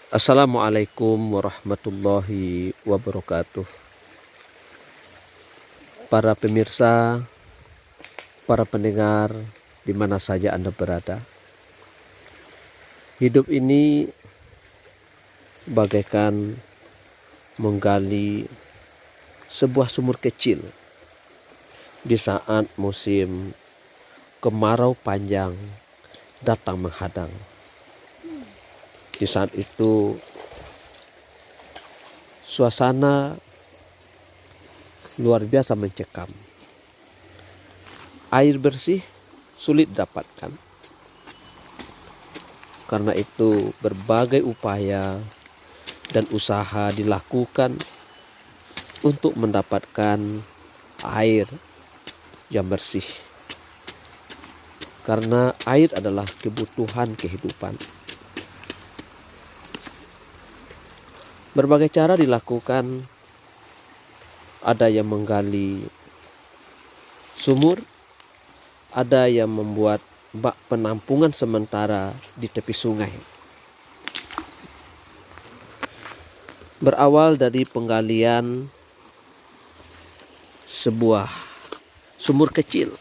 Assalamualaikum warahmatullahi wabarakatuh. Para pemirsa, para pendengar, di mana saja Anda berada. Hidup ini bagaikan menggali sebuah sumur kecil di saat musim kemarau panjang datang menghadang. Di saat itu suasana luar biasa mencekam. Air bersih sulit didapatkan. Karena itu berbagai upaya dan usaha dilakukan untuk mendapatkan air yang bersih. Karena air adalah kebutuhan kehidupan. Berbagai cara dilakukan, ada yang menggali sumur, ada yang membuat bak penampungan sementara di tepi sungai. Berawal dari penggalian sebuah sumur kecil.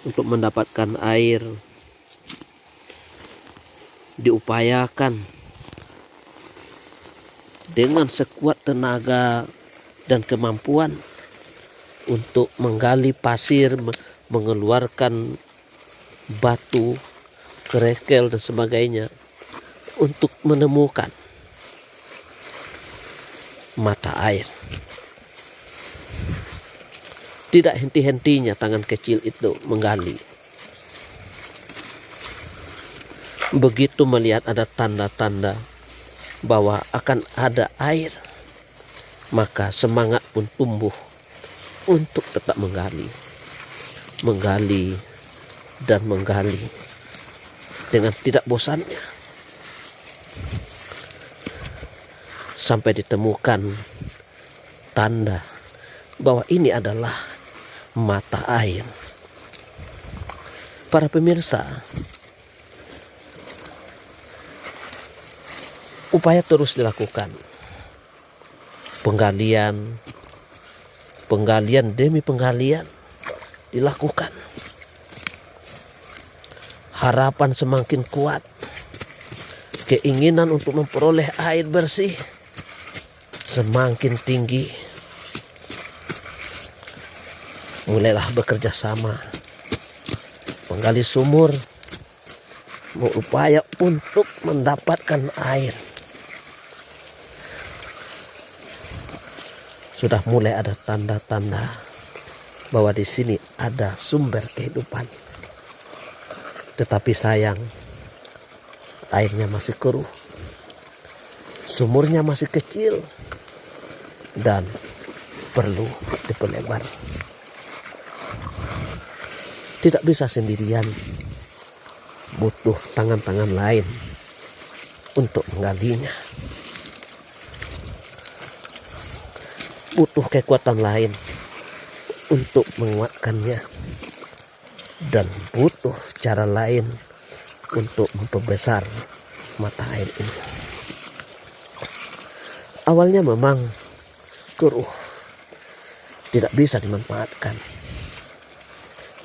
Untuk mendapatkan air diupayakan dengan sekuat tenaga dan kemampuan untuk menggali pasir, mengeluarkan batu, kerikil dan sebagainya untuk menemukan mata air. Tidak henti-hentinya tangan kecil itu menggali. Begitu melihat ada tanda-tanda bahwa akan ada air, maka semangat pun tumbuh untuk tetap menggali dan menggali dengan tidak bosannya, sampai ditemukan tanda bahwa ini adalah mata air. Para pemirsa, upaya terus dilakukan. Penggalian demi penggalian dilakukan. Harapan semakin kuat. Keinginan untuk memperoleh air bersih semakin tinggi. Mulailah bekerja sama. Penggali sumur berupaya untuk mendapatkan air. Sudah mulai ada tanda-tanda bahwa di sini ada sumber kehidupan. Tetapi sayang, airnya masih keruh. Sumurnya masih kecil dan perlu diperlebar. Tidak bisa sendirian. Butuh tangan-tangan lain untuk menggalinya. Butuh kekuatan lain untuk menguatkannya, dan butuh cara lain untuk memperbesar mata air ini. Awalnya memang keruh, tidak bisa dimanfaatkan.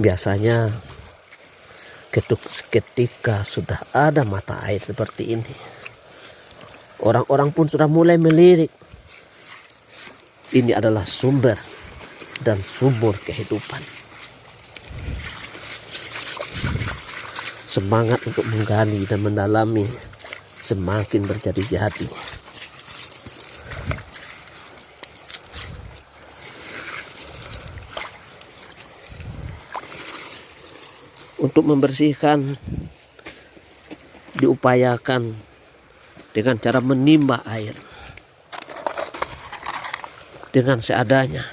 Biasanya ketika sudah ada mata air seperti ini, orang-orang pun sudah mulai melirik. Ini adalah sumber dan sumur kehidupan. Semangat untuk menggali dan mendalami semakin berjadi-jadi. Untuk membersihkan diupayakan dengan cara menimba air dengan seadanya,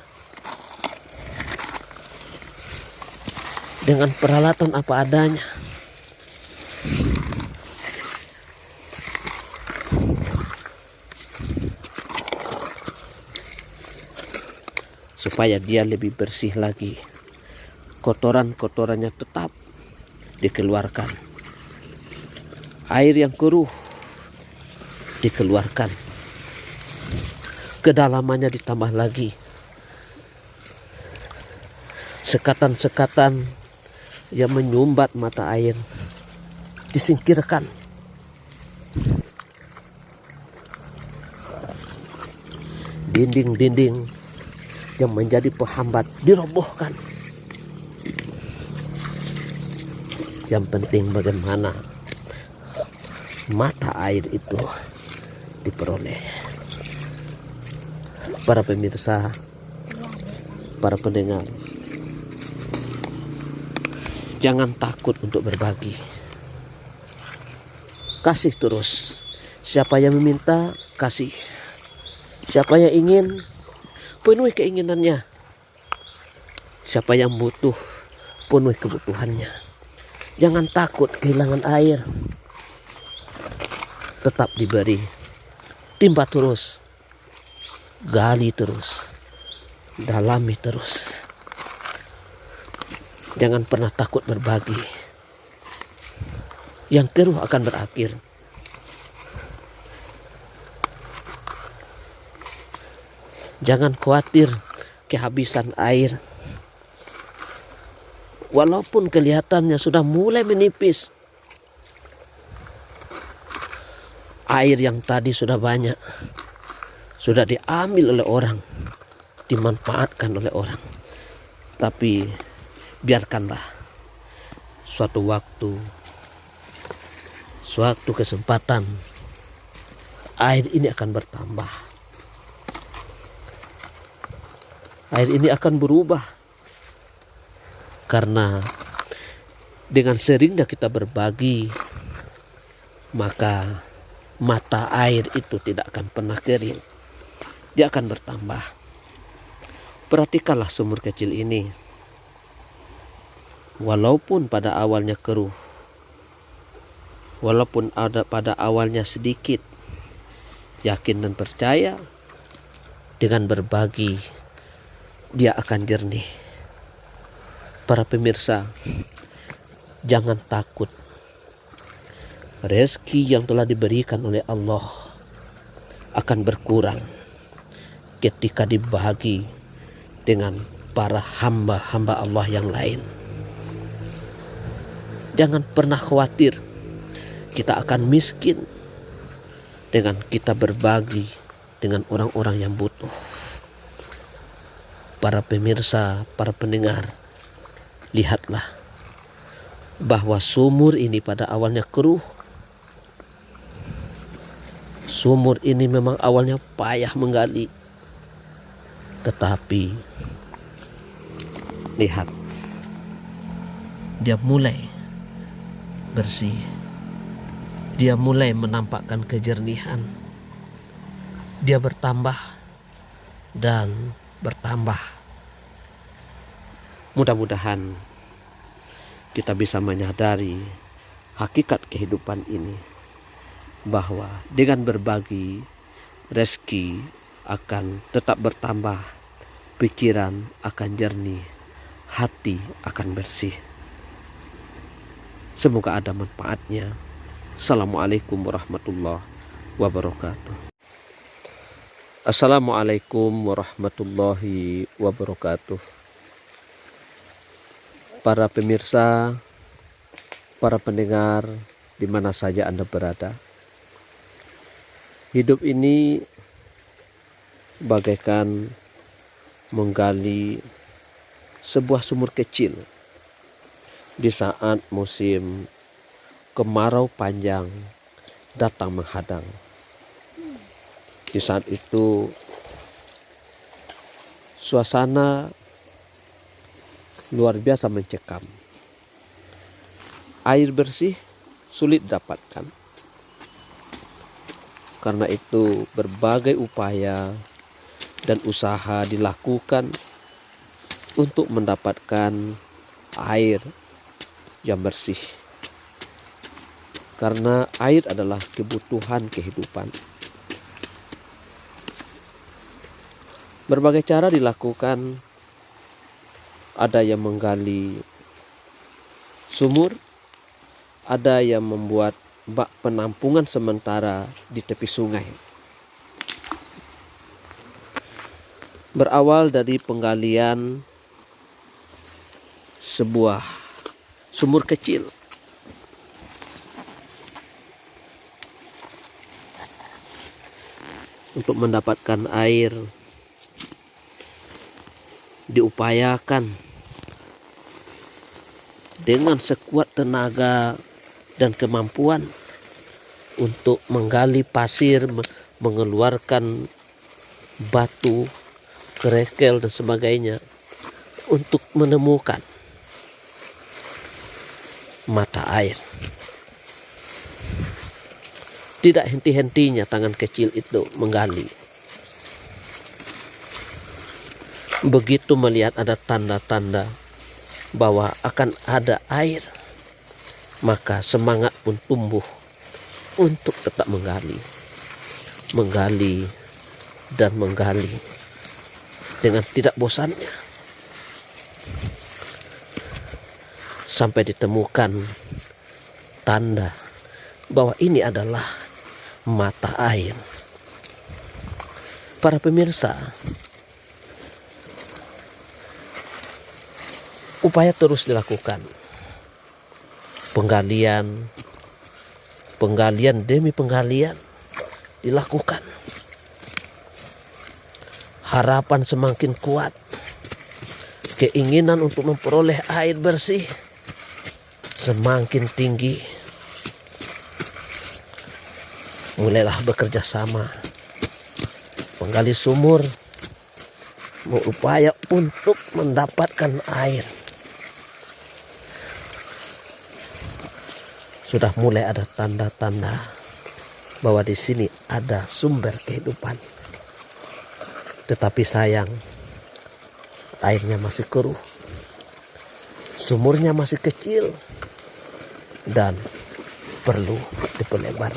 dengan peralatan apa adanya. Supaya dia lebih bersih lagi. Kotoran-kotorannya tetap dikeluarkan. Air yang keruh dikeluarkan. Kedalamannya ditambah lagi. Sekatan-sekatan yang menyumbat mata air disingkirkan. Dinding-dinding yang menjadi penghambat dirobohkan. Yang penting bagaimana mata air itu diperoleh. Para pemirsa, para pendengar, jangan takut untuk berbagi. Kasih terus. Siapa yang meminta, kasih. Siapa yang ingin, penuhi keinginannya. Siapa yang butuh, penuhi kebutuhannya. Jangan takut kehilangan air. Tetap diberi. Timba terus. Gali terus. Dalami terus. Jangan pernah takut berbagi. Yang keruh akan berakhir. Jangan khawatir kehabisan air. Walaupun kelihatannya sudah mulai menipis. Air yang tadi sudah banyak. Sudah diambil oleh orang. Dimanfaatkan oleh orang. Tapi biarkanlah suatu waktu, suatu kesempatan, air ini akan bertambah. Air ini akan berubah. Karena dengan seringnya kita berbagi, maka mata air itu tidak akan pernah kering. Dia akan bertambah. Perhatikanlah sumur kecil ini. Walaupun pada awalnya keruh, walaupun ada pada awalnya sedikit, yakin dan percaya, dengan berbagi, dia akan jernih. Para pemirsa, jangan takut. Rezeki yang telah diberikan oleh Allah akan berkurang ketika dibagi dengan para hamba-hamba Allah yang lain. Jangan pernah khawatir kita akan miskin dengan kita berbagi dengan orang-orang yang butuh. Para pemirsa, para pendengar, lihatlah bahwa sumur ini pada awalnya keruh. Sumur ini memang awalnya payah menggali. Tetapi lihat, dia mulai bersih. Dia mulai menampakkan kejernihan. Dia bertambah dan bertambah. Mudah-mudahan kita bisa menyadari hakikat kehidupan ini, bahwa dengan berbagi, rezeki akan tetap bertambah, pikiran akan jernih, hati akan bersih. Semoga ada manfaatnya. Assalamualaikum warahmatullahi wabarakatuh. Assalamualaikum warahmatullahi wabarakatuh. Para pemirsa, para pendengar, di mana saja Anda berada, hidup ini bagaikan menggali sebuah sumur kecil di saat musim kemarau panjang datang menghadang. Di saat itu suasana luar biasa mencekam. Air bersih sulit didapatkan. Karena itu berbagai upaya dan usaha dilakukan untuk mendapatkan air yang bersih. Karena air adalah kebutuhan kehidupan. Berbagai cara dilakukan. Ada yang menggali sumur, ada yang membuat bak penampungan sementara di tepi sungai. Berawal dari penggalian sebuah sumur kecil. Untuk mendapatkan air diupayakan dengan sekuat tenaga dan kemampuan untuk menggali pasir, mengeluarkan batu, kerikil dan sebagainya untuk menemukan mata air. Tidak henti-hentinya tangan kecil itu menggali. Begitu melihat ada tanda-tanda bahwa akan ada air, maka semangat pun tumbuh untuk tetap menggali dan menggali dengan tidak bosannya, sampai ditemukan tanda bahwa ini adalah mata air. Para pemirsa, upaya terus dilakukan. Penggalian demi penggalian dilakukan. Harapan semakin kuat. Keinginan untuk memperoleh air bersih semakin tinggi. Mulailah bekerja sama. Penggali sumur berupaya untuk mendapatkan air. Sudah mulai ada tanda-tanda bahwa di sini ada sumber kehidupan. Tetapi sayang, airnya masih keruh. Sumurnya masih kecil dan perlu diperlebar.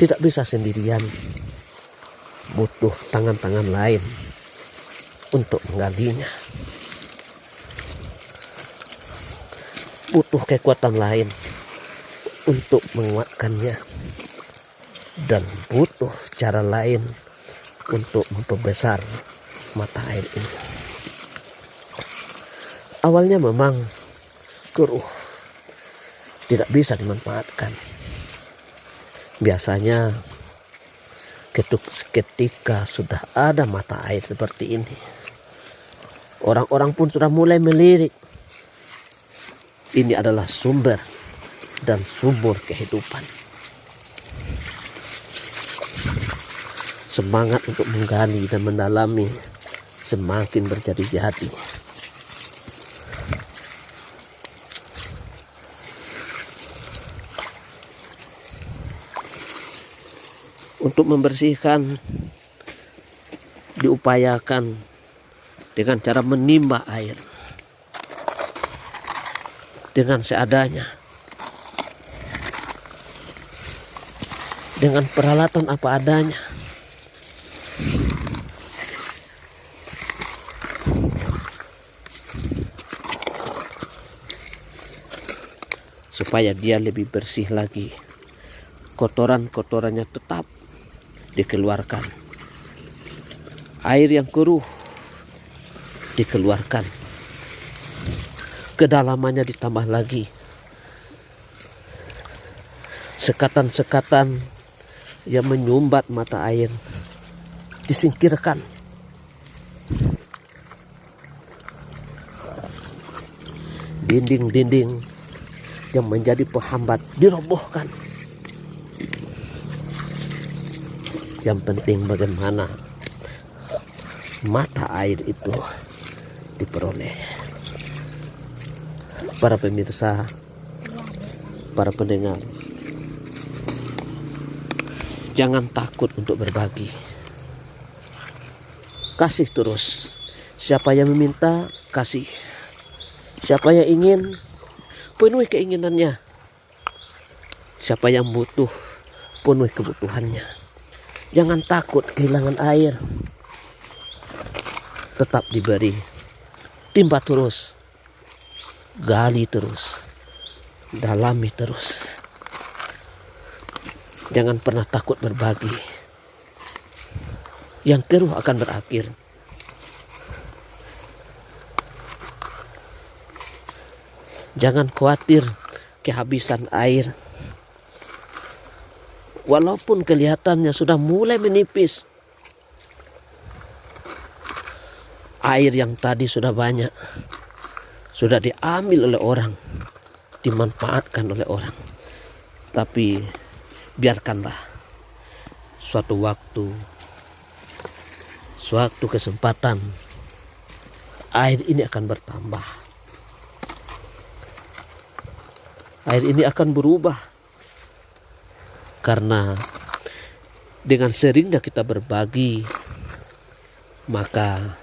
Tidak bisa sendirian, butuh tangan-tangan lain untuk menggalinya. Butuh kekuatan lain untuk menguatkannya, dan butuh cara lain untuk memperbesar mata air ini. Awalnya memang keruh, tidak bisa dimanfaatkan. Biasanya ketika sudah ada mata air seperti ini, orang-orang pun sudah mulai melirik. Ini adalah sumber dan sumur kehidupan. Semangat untuk menggali dan mendalami semakin berjadi-jadi. Untuk membersihkan diupayakan dengan cara menimba air dengan seadanya, dengan peralatan apa adanya. Supaya dia lebih bersih lagi. Kotoran-kotorannya tetap dikeluarkan. Air yang keruh dikeluarkan. Kedalamannya ditambah lagi. Sekatan-sekatan yang menyumbat mata air disingkirkan. Dinding-dinding yang menjadi penghambat dirobohkan. Yang penting bagaimana mata air itu diperoleh. Para pemirsa, para pendengar, jangan takut untuk berbagi. Kasih terus. Siapa yang meminta, kasih. Siapa yang ingin, penuhi keinginannya. Siapa yang butuh, penuhi kebutuhannya. Jangan takut kehilangan air. Tetap diberi. Timba terus. gali terus, dalami terus. Jangan pernah takut berbagi. Yang keruh akan berakhir. Jangan khawatir kehabisan air. Walaupun kelihatannya sudah mulai menipis. Air yang tadi sudah banyak, sudah diambil oleh orang, dimanfaatkan oleh orang. Tapi biarkanlah suatu waktu, suatu kesempatan, air ini akan bertambah. Air ini akan berubah. Karena dengan seringnya kita berbagi, maka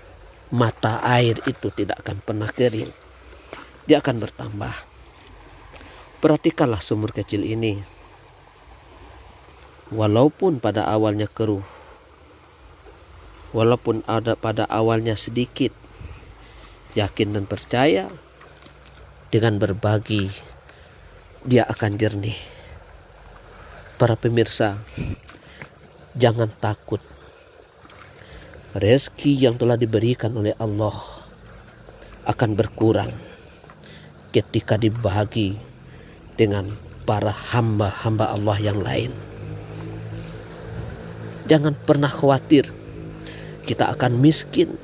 mata air itu tidak akan pernah kering. Dia akan bertambah. Perhatikanlah sumur kecil ini. Walaupun pada awalnya keruh, walaupun ada pada awalnya sedikit, yakin dan percaya, dengan berbagi dia akan jernih. Para pemirsa, jangan takut. Rezeki yang telah diberikan oleh Allah akan berkurang ketika dibagi dengan para hamba-hamba Allah yang lain. Jangan pernah khawatir kita akan miskin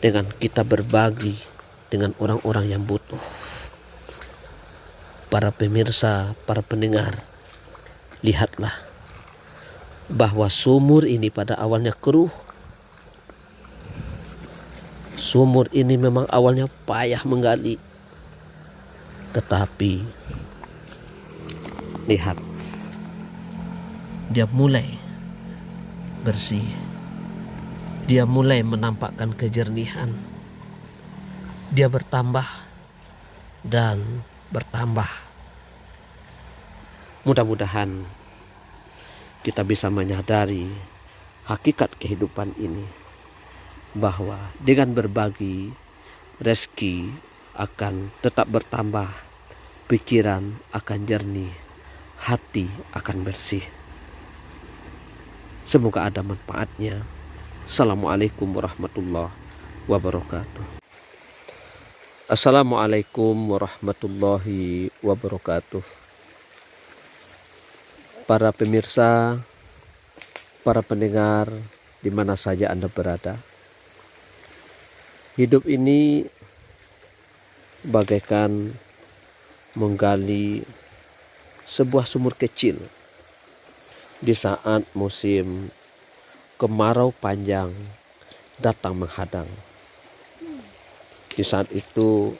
dengan kita berbagi dengan orang-orang yang butuh. Para pemirsa, para pendengar, lihatlah bahwa sumur ini pada awalnya keruh. Sumur ini memang awalnya payah menggali. Tetapi lihat, dia mulai bersih. Dia mulai menampakkan kejernihan. Dia bertambah dan bertambah. Mudah-mudahan kita bisa menyadari hakikat kehidupan ini, bahwa dengan berbagi, rezeki akan tetap bertambah, pikiran akan jernih, hati akan bersih. Semoga ada manfaatnya. Assalamualaikum warahmatullahi wabarakatuh. Assalamualaikum warahmatullahi wabarakatuh. Para pemirsa, para pendengar, di mana saja Anda berada. Hidup ini bagaikan menggali sebuah sumur kecil di saat musim kemarau panjang datang menghadang. Di saat itu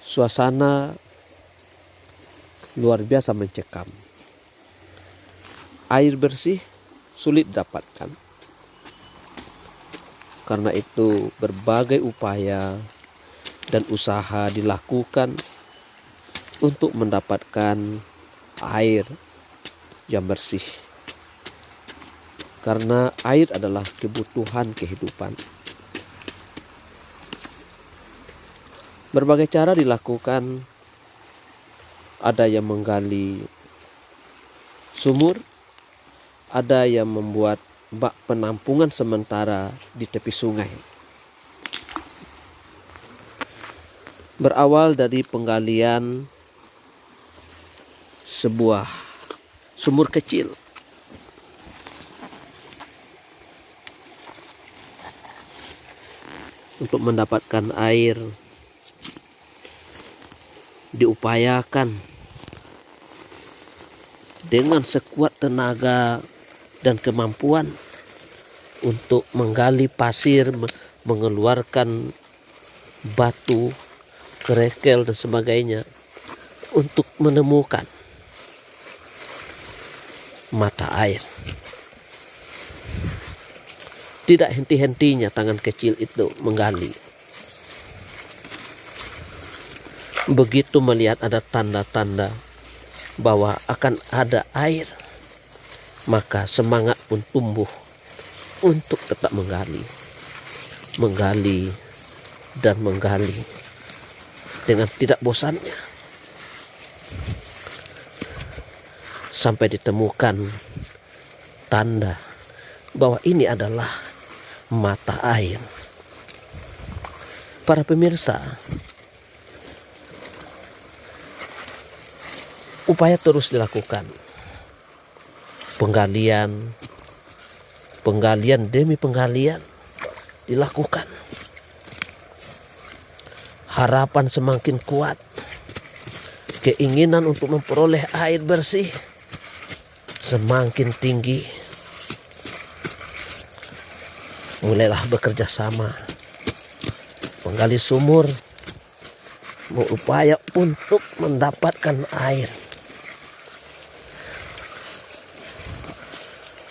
suasana luar biasa mencekam. Air bersih sulit didapatkan. Karena itu berbagai upaya dan usaha dilakukan untuk mendapatkan air yang bersih. Karena air adalah kebutuhan kehidupan. Berbagai cara dilakukan. Ada yang menggali sumur, ada yang membuat bak penampungan sementara di tepi sungai. Berawal dari penggalian sebuah sumur kecil. Untuk mendapatkan air, diupayakan dengan sekuat tenaga dan kemampuan untuk menggali pasir, mengeluarkan batu, kerikil dan sebagainya untuk menemukan mata air. Tidak henti-hentinya tangan kecil itu menggali. Begitu melihat ada tanda-tanda bahwa akan ada air, maka semangat pun tumbuh untuk tetap menggali. dan menggali dengan tidak bosannya sampai ditemukan tanda bahwa ini adalah mata air. Para pemirsa, upaya terus dilakukan. Penggalian demi penggalian dilakukan. Harapan semakin kuat. Keinginan untuk memperoleh air bersih semakin tinggi. Mulailah bekerja sama. Menggali sumur, berupaya untuk mendapatkan air.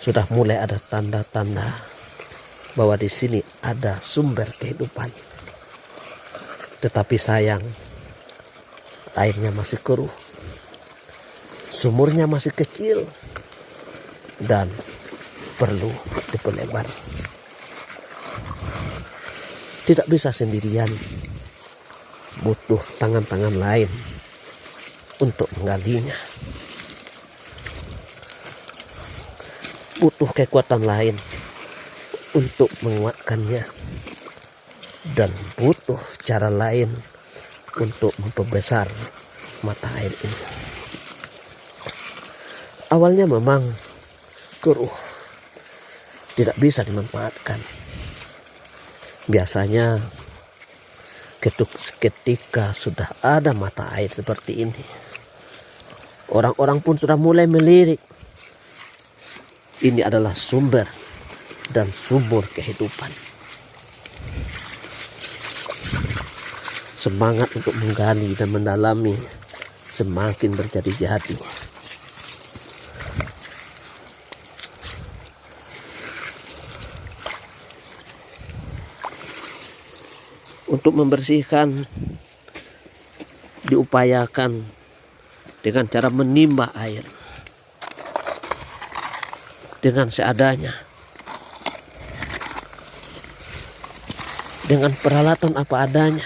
Sudah mulai ada tanda-tanda bahwa di sini ada sumber kehidupan. Tetapi sayang, airnya masih keruh. Sumurnya masih kecil dan perlu diperlebar. Tidak bisa sendirian, butuh tangan-tangan lain untuk menggalinya. Butuh kekuatan lain untuk menguatkannya. Dan butuh cara lain untuk memperbesar mata air ini. Awalnya memang keruh, tidak bisa dimanfaatkan. Biasanya ketika sudah ada mata air seperti ini, orang-orang pun sudah mulai melirik. Ini adalah sumber dan sumur kehidupan. Semangat untuk menggali dan mendalami semakin berjadi-jadi. Untuk membersihkan diupayakan dengan cara menimba air dengan seadanya, dengan peralatan apa adanya.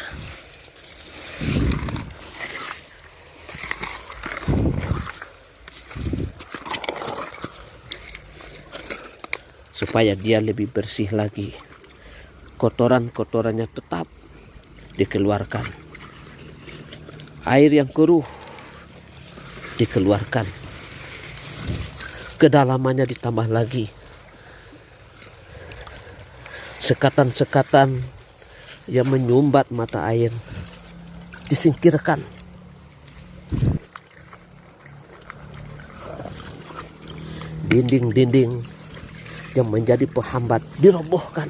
Supaya dia lebih bersih lagi. Kotoran-kotorannya tetap dikeluarkan. Air yang keruh dikeluarkan. Kedalamannya ditambah lagi. Sekatan-sekatan yang menyumbat mata air disingkirkan. Dinding-dinding yang menjadi penghambat dirobohkan.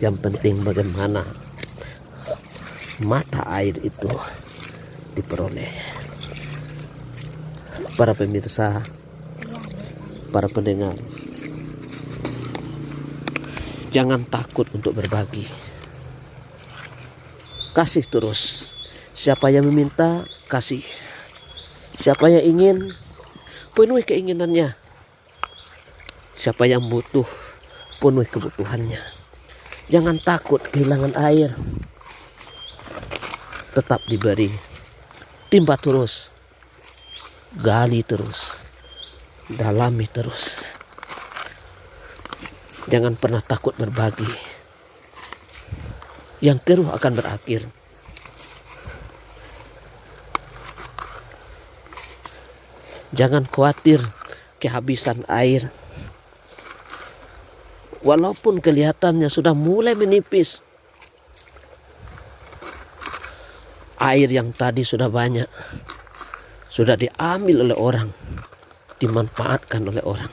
Yang penting bagaimana mata air itu diperoleh. Para pemirsa, para pendengar, jangan takut untuk berbagi. Kasih terus. Siapa yang meminta, kasih. Siapa yang ingin, penuhi keinginannya. Siapa yang butuh, penuhi kebutuhannya. Jangan takut kehilangan air. Tetap diberi. Timba terus. Gali terus. Dalami terus. Jangan pernah takut berbagi. Yang keruh akan berakhir. Jangan khawatir kehabisan air. Walaupun kelihatannya sudah mulai menipis. Air yang tadi sudah banyak. Sudah diambil oleh orang. Dimanfaatkan oleh orang.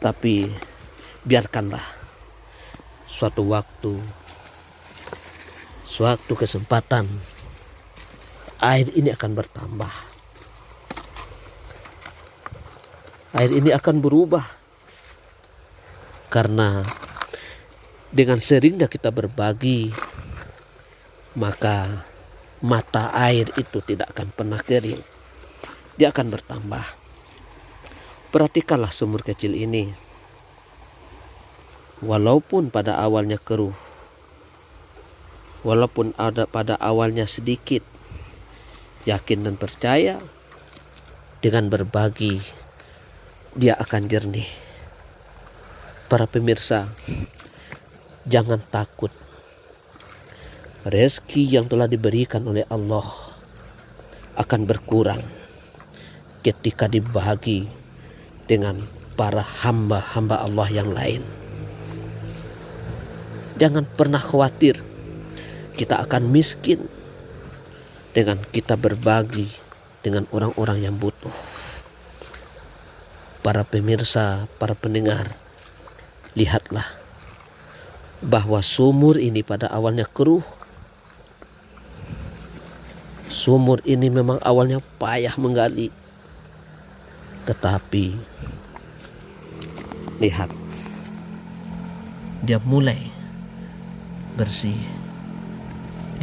Tapi biarkanlah suatu waktu, suatu kesempatan, air ini akan bertambah. Air ini akan berubah. Karena dengan seringnya kita berbagi, maka mata air itu tidak akan pernah kering. Dia akan bertambah. Perhatikanlah sumur kecil ini. walaupun pada awalnya keruh, walaupun ada pada awalnya sedikit, yakin dan percaya dengan berbagi dia akan jernih. Para pemirsa, jangan takut. Rezeki yang telah diberikan oleh Allah akan berkurang ketika dibagi dengan para hamba-hamba Allah yang lain. Jangan pernah khawatir kita akan miskin dengan kita berbagi dengan orang-orang yang butuh. Para pemirsa, para pendengar, lihatlah bahwa sumur ini pada awalnya keruh. Sumur ini memang awalnya payah menggali, tetapi lihat, dia mulai bersih.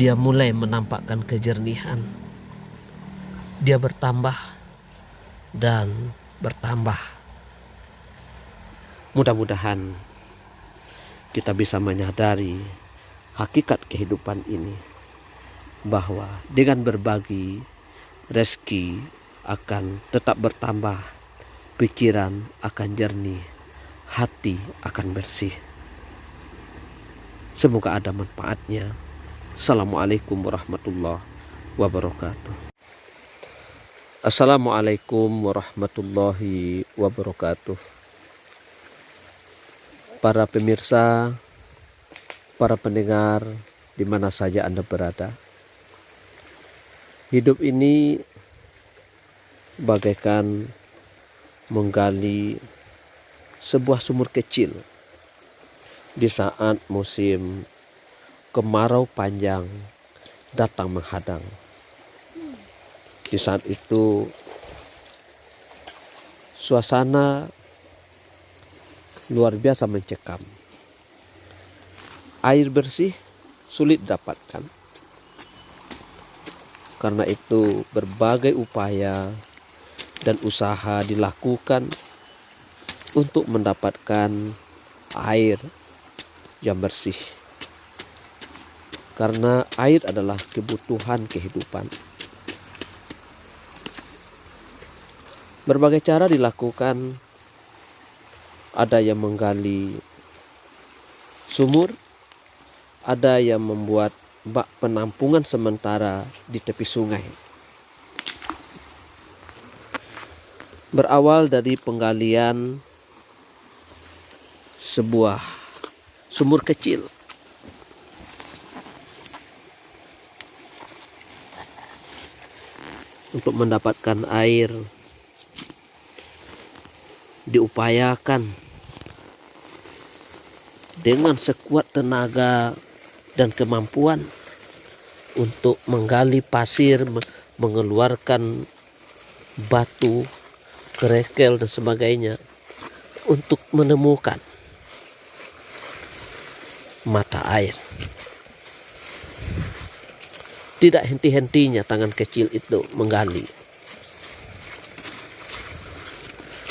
Dia mulai menampakkan kejernihan. Dia bertambah dan bertambah. Mudah-mudahan kita bisa menyadari hakikat kehidupan ini, bahwa dengan berbagi, rezeki akan tetap bertambah, pikiran akan jernih, hati akan bersih. Semoga ada manfaatnya. Assalamualaikum warahmatullahi wabarakatuh. Assalamualaikum warahmatullahi wabarakatuh. Para pemirsa, para pendengar, di mana saja Anda berada, hidup ini bagaikan menggali sebuah sumur kecil di saat musim kemarau panjang datang menghadang. Di saat itu suasana luar biasa mencekam. Air bersih sulit didapatkan. Karena itu berbagai upaya dan usaha dilakukan untuk mendapatkan air yang bersih. Karena air adalah kebutuhan kehidupan. Berbagai cara dilakukan. Ada yang menggali sumur, ada yang membuat bak penampungan sementara di tepi sungai. Berawal dari penggalian sebuah sumur kecil, untuk mendapatkan air diupayakan dengan sekuat tenaga dan kemampuan untuk menggali pasir, mengeluarkan batu, kerikil dan sebagainya untuk menemukan mata air. Tidak henti-hentinya tangan kecil itu menggali.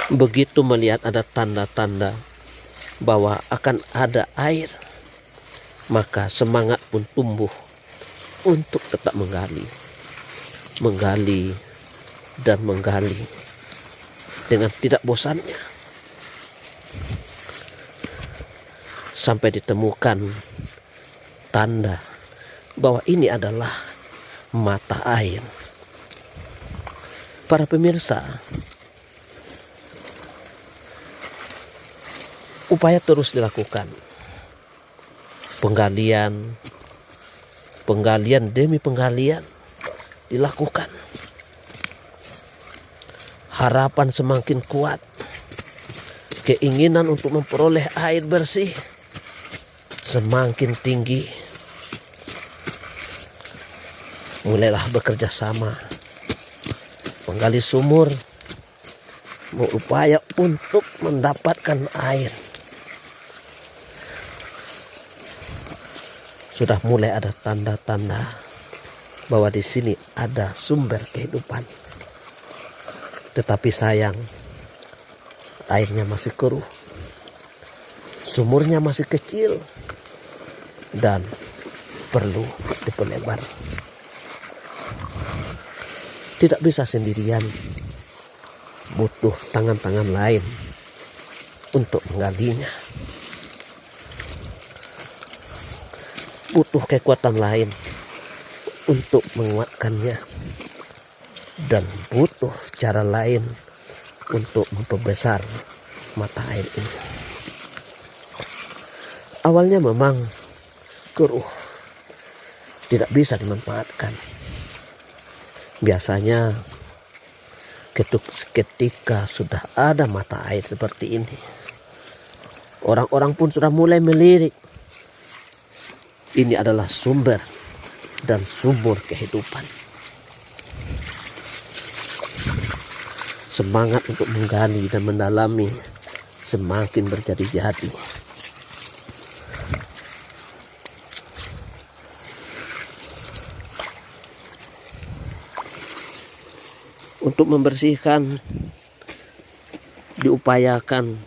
Begitu melihat ada tanda-tanda bahwa akan ada air, maka semangat pun tumbuh untuk tetap menggali dan menggali dengan tidak bosannya, sampai ditemukan tanda bahwa ini adalah mata air. Para pemirsa, upaya terus dilakukan. Penggalian demi penggalian dilakukan. Harapan semakin kuat. Keinginan untuk memperoleh air bersih semakin tinggi. Mulailah bekerja sama. Penggali sumur berupaya untuk mendapatkan air. Sudah mulai ada tanda-tanda bahwa di sini ada sumber kehidupan. Tetapi sayang, airnya masih keruh. Sumurnya masih kecil dan perlu diperlebar. Tidak bisa sendirian, butuh tangan-tangan lain untuk menggalinya. Butuh kekuatan lain untuk menguatkannya. Dan butuh cara lain untuk memperbesar mata air ini. Awalnya memang keruh, tidak bisa dimanfaatkan. Biasanya ketika sudah ada mata air seperti ini, orang-orang pun sudah mulai melirik. Ini adalah sumber dan sumur kehidupan. Semangat untuk menggali dan mendalami semakin berjadi-jadi. Untuk membersihkan diupayakan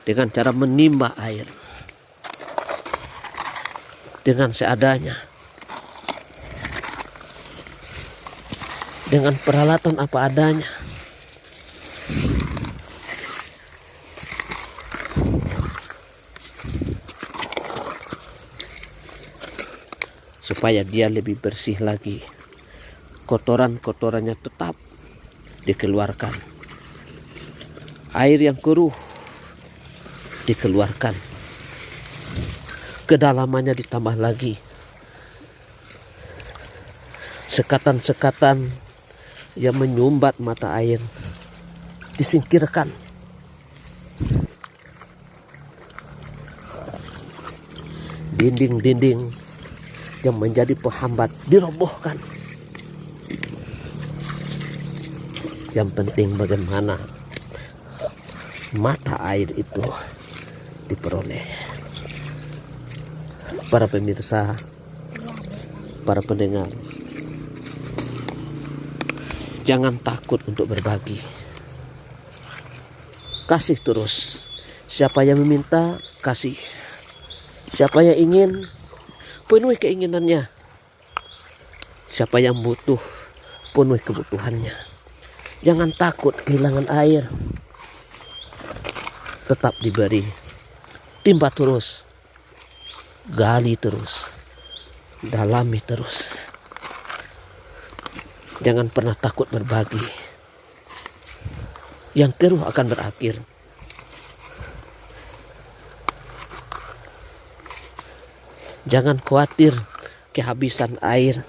dengan cara menimba air dengan seadanya, dengan peralatan apa adanya. Supaya dia lebih bersih lagi, kotoran-kotorannya tetap dikeluarkan, air yang keruh dikeluarkan, kedalamannya ditambah lagi, sekatan-sekatan yang menyumbat mata air disingkirkan, dinding-dinding yang menjadi penghambat dirobohkan. Yang penting bagaimana mata air itu diperoleh. Para pemirsa, para pendengar, jangan takut untuk berbagi. Kasih terus. Siapa yang meminta, kasih. Siapa yang ingin, penuhi keinginannya. Siapa yang butuh, penuhi kebutuhannya. Jangan takut kehilangan air. Tetap diberi. Timba terus. Gali terus. Dalami terus. Jangan pernah takut berbagi. Yang keruh akan berakhir. Jangan khawatir kehabisan air.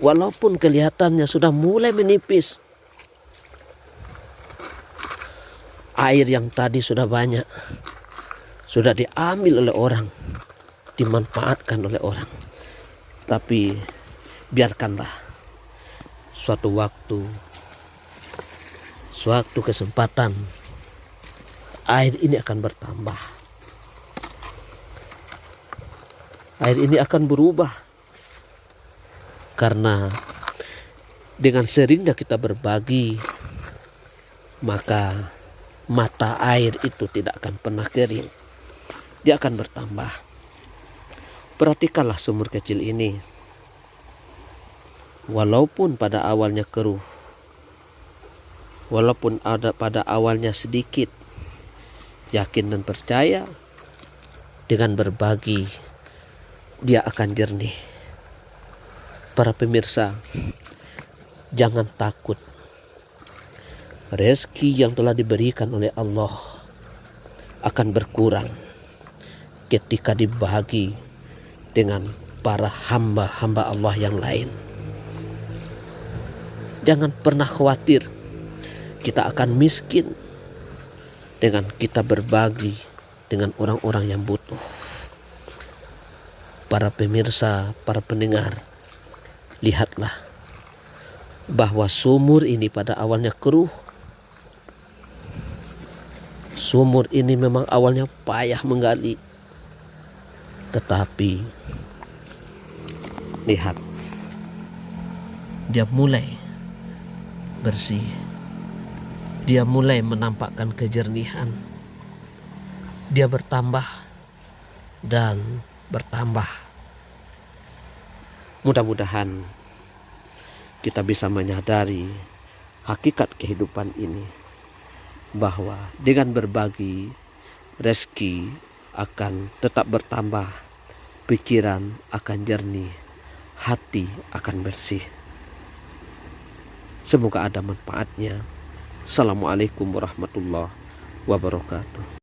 Walaupun kelihatannya sudah mulai menipis. Air yang tadi sudah banyak. Sudah diambil oleh orang. Dimanfaatkan oleh orang. Tapi biarkanlah. Suatu waktu. Suatu kesempatan. Air ini akan bertambah. Air ini akan berubah. Karena dengan seringnya kita berbagi, maka mata air itu tidak akan pernah kering. Dia akan bertambah. Perhatikanlah sumur kecil ini. Walaupun pada awalnya keruh, walaupun ada pada awalnya sedikit, yakin dan percaya, dengan berbagi, dia akan jernih. Para pemirsa, jangan takut. Rezeki yang telah diberikan oleh Allah akan berkurang ketika dibagi dengan para hamba-hamba Allah yang lain. Jangan pernah khawatir kita akan miskin dengan kita berbagi dengan orang-orang yang butuh. Para pemirsa, para pendengar, lihatlah bahwa sumur ini pada awalnya keruh. Sumur ini memang awalnya payah menggali. Tetapi lihat, dia mulai bersih. Dia mulai menampakkan kejernihan. dia bertambah dan bertambah. Mudah-mudahan kita bisa menyadari hakikat kehidupan ini, bahwa dengan berbagi, rezeki akan tetap bertambah, pikiran akan jernih, hati akan bersih. Semoga ada manfaatnya. Assalamualaikum warahmatullahi wabarakatuh.